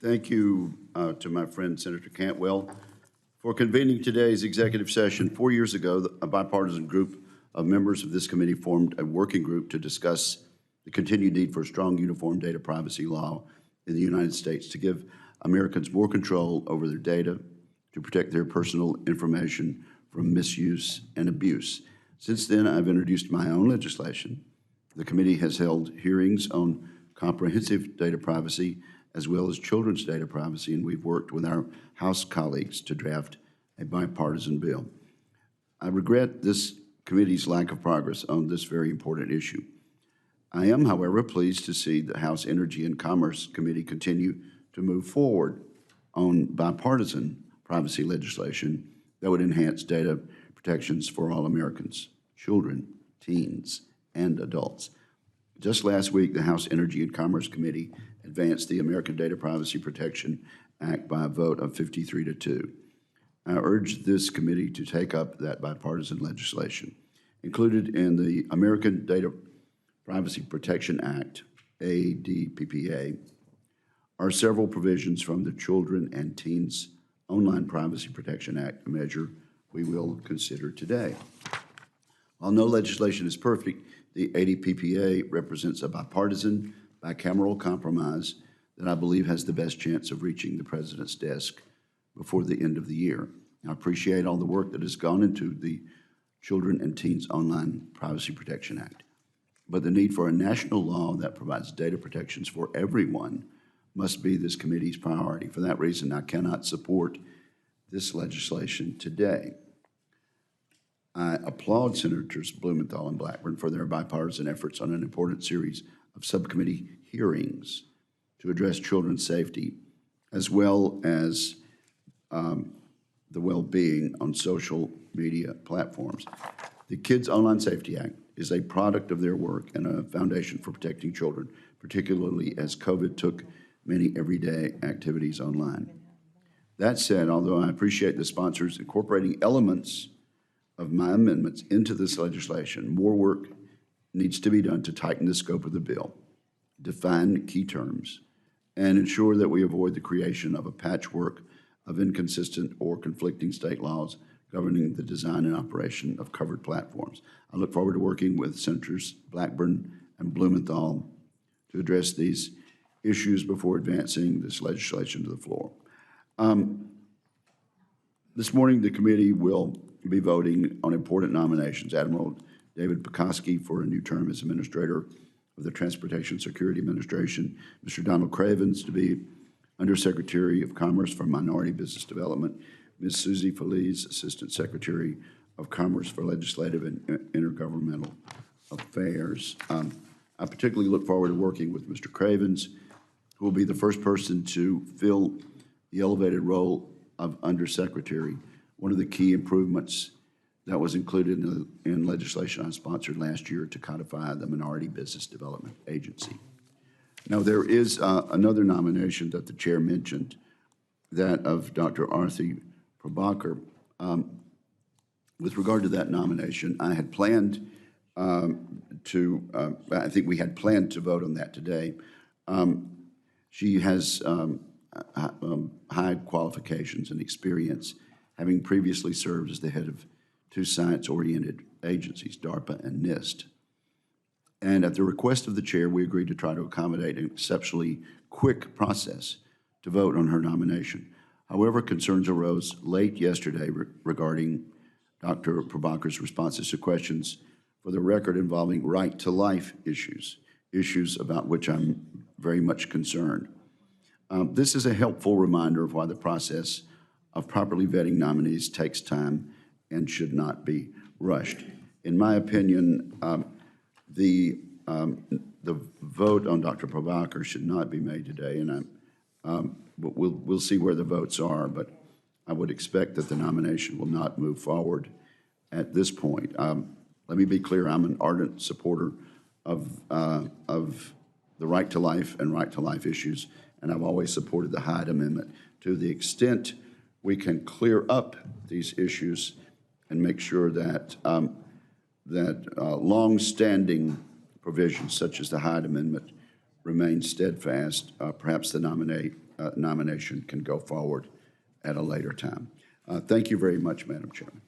Thank you to my friend Senator Cantwell for convening today's executive session. 4 years ago, a bipartisan group of members of this committee formed a working group to discuss the continued need for a strong uniform data privacy law in the United States to give Americans more control over their data, to protect their personal information from misuse and abuse. Since then, I've introduced my own legislation. The committee has held hearings on comprehensive data privacy as well as children's data privacy, and we've worked with our House colleagues to draft a bipartisan bill. I regret this committee's lack of progress on this very important issue. I am, however, pleased to see the House Energy and Commerce Committee continue to move forward on bipartisan privacy legislation that would enhance data protections for all Americans, children, teens, and adults. Just last week, the House Energy and Commerce Committee advanced the American Data Privacy Protection Act by a vote of 53-2. I urge this committee to take up that bipartisan legislation. Included in the American Data Privacy Protection Act, ADPPA, are several provisions from the Children and Teens Online Privacy Protection Act, a measure we will consider today. While no legislation is perfect, the ADPPA represents a bipartisan, bicameral compromise that I believe has the best chance of reaching the President's desk before the end of the year. I appreciate all the work that has gone into the Children and Teens Online Privacy Protection Act, but the need for a national law that provides data protections for everyone must be this committee's priority. For that reason, I cannot support this legislation today. I applaud Senators Blumenthal and Blackburn for their bipartisan efforts on an important series of subcommittee hearings to address children's safety, as well as the well-being on social media platforms. The Kids Online Safety Act is a product of their work and a foundation for protecting children, particularly as COVID took many everyday activities online. That said, although I appreciate the sponsors incorporating elements of my amendments into this legislation, more work needs to be done to tighten the scope of the bill, define key terms, and ensure that we avoid the creation of a patchwork of inconsistent or conflicting state laws governing the design and operation of covered platforms. I look forward to working with Senators Blackburn and Blumenthal to address these issues before advancing this legislation to the floor. This morning, the committee will be voting on important nominations. Admiral David Pekoski for a new term as Administrator of the Transportation Security Administration, Mr. Donald Cravens to be Undersecretary of Commerce for Minority Business Development, Ms. Susie Feliz, Assistant Secretary of Commerce for Legislative and Intergovernmental Affairs. I particularly look forward to working with Mr. Cravens, who will be the first person to fill the elevated role of Undersecretary. One of the key improvements that was included in legislation I sponsored last year to codify the Minority Business Development Agency. Now, there is another nomination that the chair mentioned, that of Dr. Arthi Prabhakar. With regard to that nomination, I had planned I think we had planned to vote on that today. She has high qualifications and experience, having previously served as the head of two science-oriented agencies, DARPA and NIST. And at the request of the chair, we agreed to try to accommodate an exceptionally quick process to vote on her nomination. However, concerns arose late yesterday regarding Dr. Prabhakar's responses to questions for the record involving right-to-life issues about which I'm very much concerned. This is a helpful reminder of why the process of properly vetting nominees takes time and should not be rushed. In my opinion, the vote on Dr. Prabhakar should not be made today, and we'll see where the votes are, but I would expect that the nomination will not move forward at this point. Let me be clear, I'm an ardent supporter of the right to life and right to life issues, and I've always supported the Hyde Amendment. To the extent we can clear up these issues and make sure that long-standing provisions such as the Hyde Amendment remain steadfast, perhaps the nomination can go forward at a later time. Thank you very much, Madam Chairman.